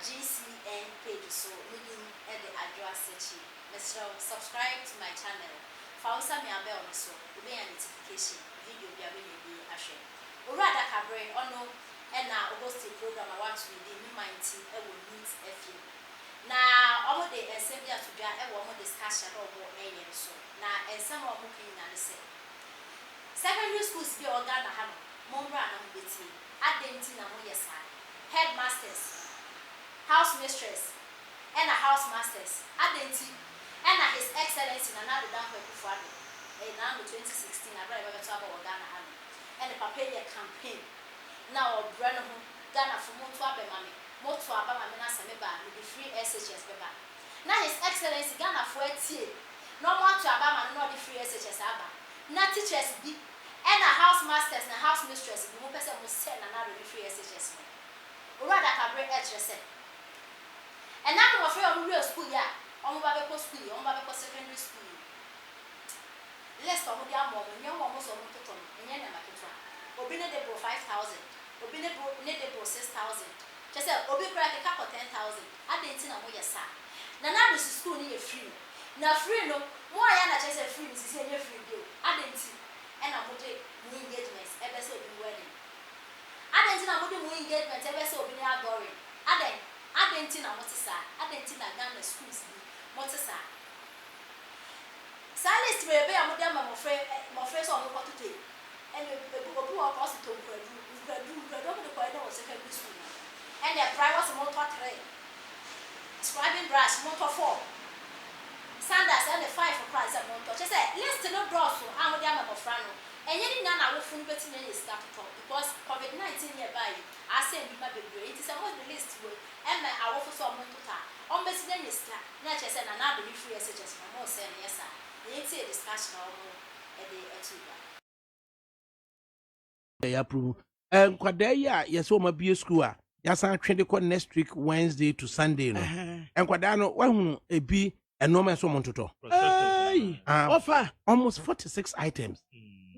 GCN page so meaning at the address search. Mr. Subscribe to my channel. Fausa me abe on so be a notification video be a be a share. Urada Cabre ono and now August program I want to be the mind team I will meet a few. Now all the assembly to be a woman discussion or more so. Now and some of them can say. Secondary schools be organa ham, Mombra and Betty, Adentina Moyasa, headmasters, house mistress, and a house masters, Adenti, and His Excellency Nana Addo in 2016, I read about organa ham, and the Papaya campaign. Now, Brennan, Ghana for Motuabe Mammy, Motuaba Mamina Sameba, with the free SHS Beba. Now, His Excellency Ghana for a tea, no more to Abama, not the free SHS Abba. Na teachers be and a house masters and house mistress the person will send another free SHS. Urada Cabre HSS. And now of real school ya, on Babako school, on Babako secondary school. Less of the ammo, and young almost on Mototon, and Yanamakitra. Obina de Bro 5,000, Obina de Bro 6,000. Just said Obi crack a cup of 10,000. I didn't know your son. Nana is school near free. Now free no more yana just a free is a free bill. I didn't see and I would do engagements ever so be wedding. I didn't know what do engagements ever so be boring. I didn't know what to say. I didn't know that the schools be what to say. Silas to be a modern my friends on what to take. And the book of hospital do the point of secondary school. And their private motor trade. Scribing brush, motor 4. Sanders and the 5 for price at Monto. She said, let's no draw so I'm with them of Frano. And you didn't know from betting any start to talk because COVID-19 nearby. I said, you might be great. It's about the list with and I offer some to talk. On best then is that. Nature said, another free SHS from more saying, yes, sir. They ain't say discussion or more at the Etuba. They approve. And Quadaya, yes, my beer school. Yes, I'm trying to next week, Wednesday to Sunday. And Quadano, one a be. And no man someone to talk. Offer almost 46 items.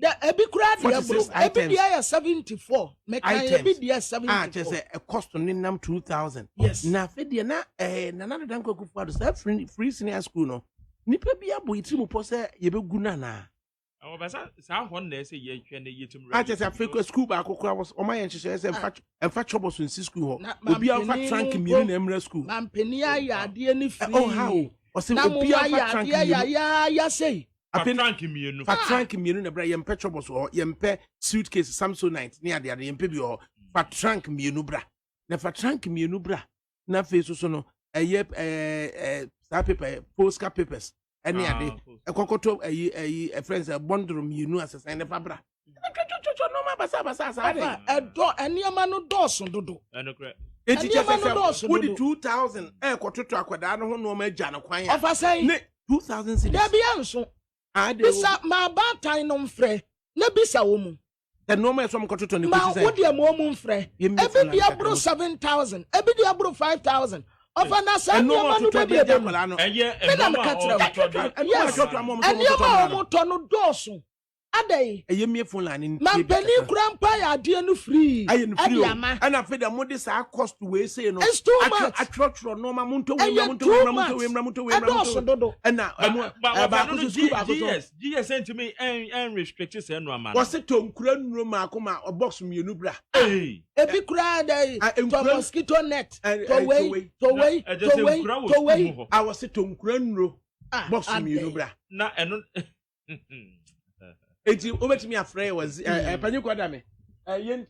The every crowd 46 items. Every 74. Items. 74. Just a cost on them 2,000. Yes. Now, Fedia, another danko could for the free senior school. No, Nipper be a boy to possess ye be gunana. Our Bassa, someone they say ye can ye to I just have fake school back was on my anxious and fat troubles in school. Will be a fat trunk in Emre school. Mampenia, ya dear any free. Oh, how? Or say, yeah, say. I been ranking me, no, fat ranking me in a Brian Petrobus or Yempe suitcase Samsonite near the other Yempe or fat trunk me nubra. Never trunk me nubra. Na face so no a yep paper postcard papers. Any day a cocoto a friend's a bondroom you know as a sign of Fabra. No, my basa, a door and near man Dawson do. It's just 2,000. Quarter to Aquadano, no major, choir. Of I say 2,000 cities. There be answer. I did my bad time on fre. Nebisa woman. The no man from Cotter to the what dear woman fre. Every dia bro 7,000. Every dia bro 5,000. Of an assay no man to be a demolano. And yet, and your mom to Dawson. Ade a yemi phone line in my penny grandpa dear no free. I am free. And I feel the modest are cost to way say no. It's too much. I trust for no mamunto and now GS sent to me and restricted no man. Was it to Roma Coma or box from Unubra? Hey, a big crowd to mosquito net to wait. I was it to Grunro box from Unubra. Not and It's over to me afraid was Panuquadame.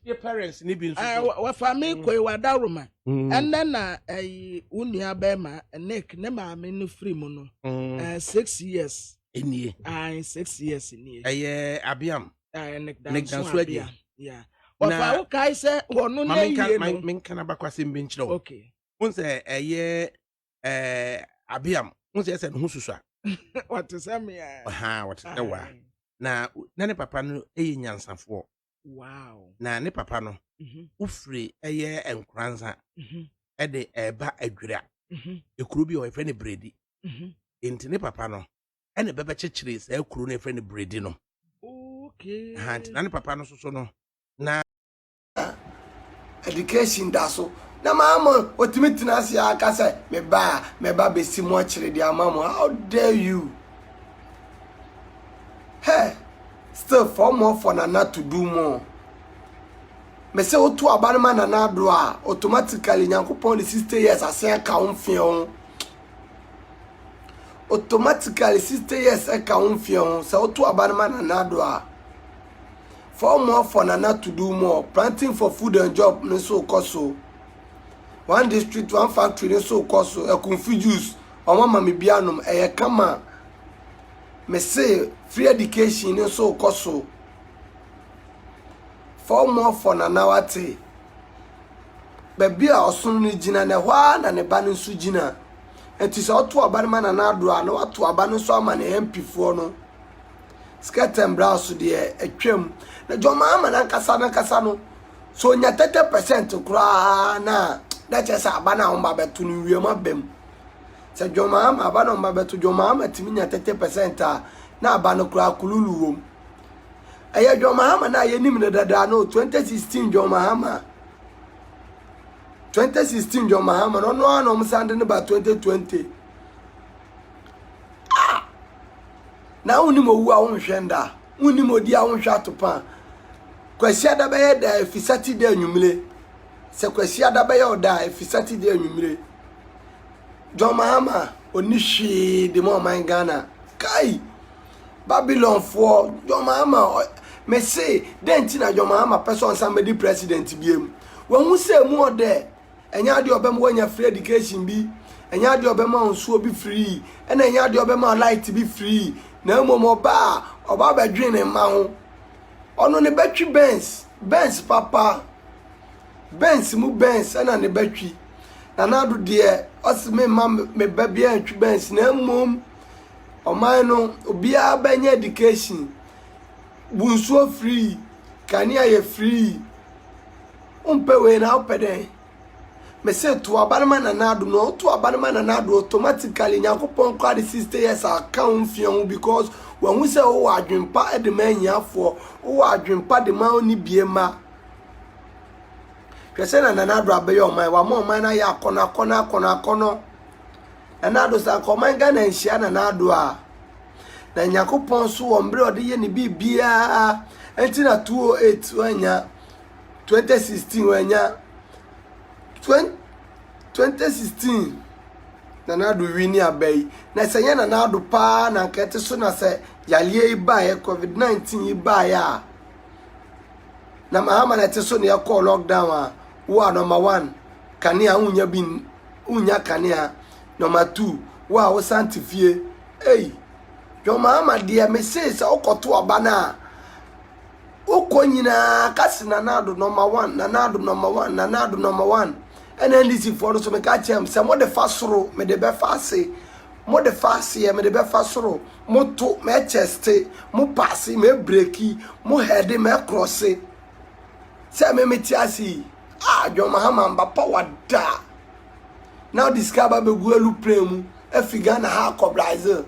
Your parents need what for me, Quadaruma. And then a Unia Bema, a neck, Nema, menu free mono. 6 years in ye. 6 years in ye. A year, Abiam. Neck down, yeah. What I say, or no, my can abacquas in bench. Okay. Once a year, Abiam. Once I said, Hususa. What to say me? What the wa. Na ne papa no nyansafo. Wow. Na ne papa no ufre enkranza de eba adwira. Ekuru bi o efe ne bredi. Enti ne papa no ene bebe chechire se ekuru ne efe ne bredi no. Okay. Na ne papa no so no na education da so na mama otimi na ase aka say me ba besi mo akire dia mama. How dare you? Hey, still for more for Nana to do more. Me say otu abanima Nana Addo a automatically Nyankopon the 60 years asen ka onfion. Automatically 60 years eka onfion. Say otu abanima Nana Addo a for more for Nana to do more. Planting for food and job no so koso. One district, one factory no so koso. E confuse omo mama bianom e kama. Me say free education no so koso. For more for Nana wate. Baby a osun ni jina ne hwa na ne ba no su jina. Enti se oto abanima Nana Addo a no ato abano so ama ne MP fo no. Skirt and blouse de etwam. Na joma ama na kasa no. So nya 30% kura na da chesa abana ho ba betu no wiem abem. Se joma ama abana ho ba betu joma ama timi nya 30% a na abano kura kululu wom. Aya joma ama na yenim ne dada no 2016 joma ama 2016 joma ama no no msande ne ba 2020 na uni mo wu a wonhwenda uni mo di a wonhwa atopa kwasi adaba ye da efisati de anwumire se kwasi adaba ye oda efisati de anwumire joma ama oni hwe de mo man Ghana kai Babylon for joma ama me say denti na joma ama person somebody president biem when hu say mu ode enya de obem wanya free education bi enya de obem onsuo bi free ena enya de obem light bi free na momo ba oba badwin ne ma ho ono ne batwi Benz papa Benz mu Benz ena ne batwi Nana Addo de osime ma me babia atwi Benz na mom oman no obia banya education bunsuo free kania ye free umpewe na opeden me say to abanima Nana Addo no to abanima Nana Addo automatically Nyankopon kwa the 60 years account fion because when we say o adwempa e de manyafo o adwempa de ma oni biema kwese na Nana Addo abeyo oman wa mo oman na ya kono Nana Addo sa koman ga na nhia Nana Addo a na Nyankopon so ombre ode ye ne bibia enti na 208 wanya 2016 wanya 2016 Nana Addo wini abai na senya Nana Addo pa na nkete so na se yalie iba COVID-19 iba ya na mahama na te so ne call lockdown a wa number 1 kania unya bin unya kania number 2 wa wo santifie joma ama dia me say se okoto abana okonyina kasi Nana Addo number 1 Nana Addo number 1 Nana Addo number 1 NNDC for so me ka chem se mo de fasoro me de be fase mo de fase me de be fasoro mo to me cheste mo passe me breaki mo head me cross se me metiasi joma ama mbapa wada now discover be guelu premu efiga na ha koblaizer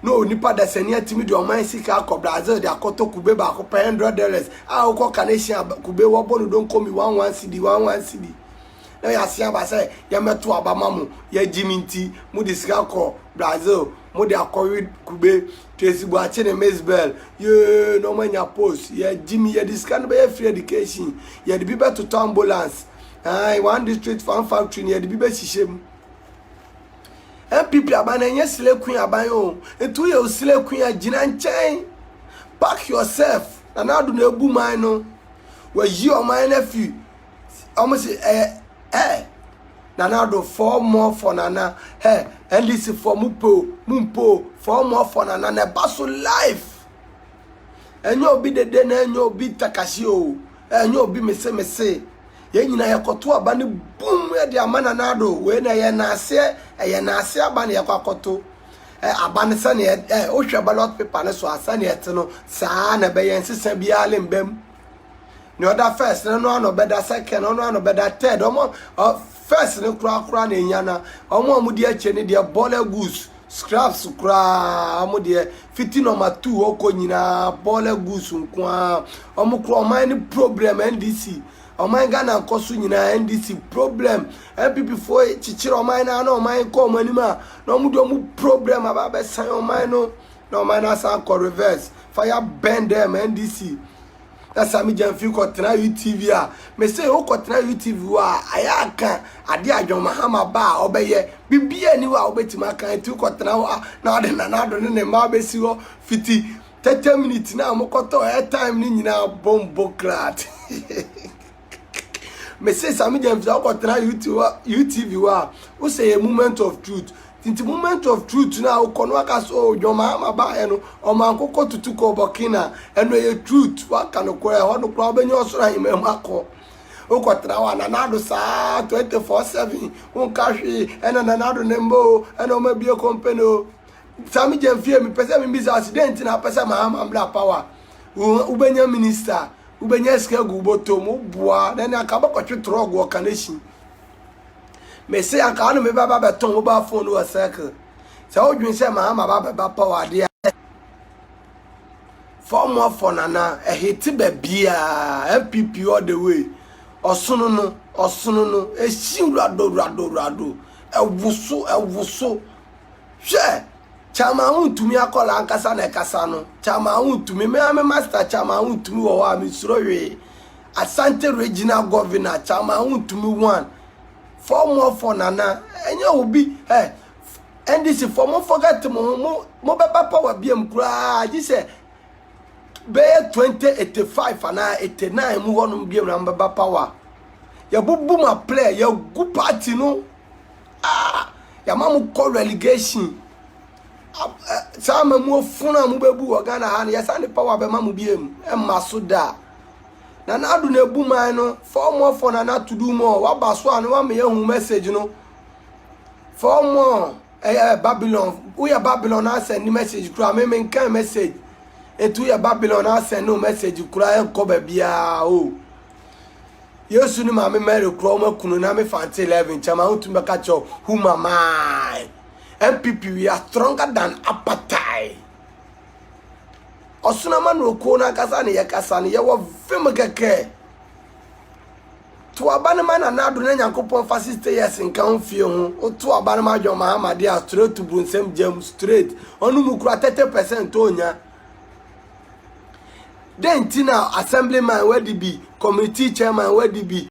no nipa da senia timi de oman sika koblaizer de akoto kube ba ko $100 ko Canadian kube wo bonu don komi 11 cedi na ya sia ba say ya meto abamamu ya jiminti mu de sika ko Brazil mu de akowi kube tesibu ache ne mesbel ye no manya post ya jimi ya diskan be free education ya de bibe to ambulance one district farm factory ya de bibe shishem MPP abana nye sile queen abayo etu ye sile queen agina nchen pack yourself Nana Addo na ebu man no wa yi o man na fi almost Nana Addo 4 more for Nana and this for mumpo 4 more for Nana na baso life enyo obi dede na enyo obi takashi o enyo obi mese ye nyina yakoto abane boom ye de amana Nana Addo we na ye na ase abane yakoto abane sane ohwe ballot paper ne so asane ete no saa na be ye nsesa bia le mbem no other first no no better second no no better third omo first ne kura na enyana omo amudi ache ne de ball goose scraps kura amudi fiti number 2 okonyina ball goose nkwa omo kura man problem NDC oman Ghana nkoso nyina NDC problem MPP for chichire oman na oman ko omanima na omu problem aba be san oman no na oman na san ko reverse fire bend them NDC that's am Jamfi ko tena UTV a me say o ko tena UTV wa ayaka ade adwon mahama ba obeye bibia ni wa obetima kan ti ko tena wa na ade Nana Addo ne ma be si ho fiti 30 minutes na mokoto airtime ni nyina bombo clat me say Sami James ko tena UTV wa o say a moment of truth tinti moment of truth na o kono aka so odwoma ma ba e no o man kokko tutu ko Burkina eno ye truth wa kanu ko e ho no kro obenye osoro ahim akọ o ko tena wa Nana Addo sa 24/7 un kahwe ena Nana Addo nembo ena o ma bie company Sami James mi pese mi bisa accident na pese ma bla power ubenya minister ubenya skegu boto mo boa na aka bakotwe trog wo kanation me say aka no me baba beton wo ba phone wo circle sa odwin say ma baba power dia form for Nana hiti bia MPP all the way osunu no ehim rado ewuso hwe chama untumi akola ankasa na ekasa no chama untumi me master chama untumi wo wa mi surowe Asante regional governor chama untumi one form for Nana enye obi NDC form forget mo beba power biem kura ji se be 2085 ana 89 mu honum biem na beba power ya bubu ma play ya gu party no ya mamu call relegation sama mu funa mu bebu o Ghana ha ya sane power be mamu biem emma da Nana Addo na ebu man no for Nana to do more wa ba so anu wa me hu message no for more Babylon we Babylon na send message kura me nkan message etu ya Babylon na send no message kura enko ba bia o Yesu ni ma me mere kura o makunu na me fante 11 chama hu tumbe ka cho who mama MPP we are stronger than appetite osuna manu ko na kasa ne yakasa ne ye wo vim keke to abane man Nana Addo na Nyankopon fasiste yes nkan fie ho o to abane ma dwo Mahama dia straight to bunsem jam straight onu mu kura 30% onya then tina assemblyman where di be committee chairman where di be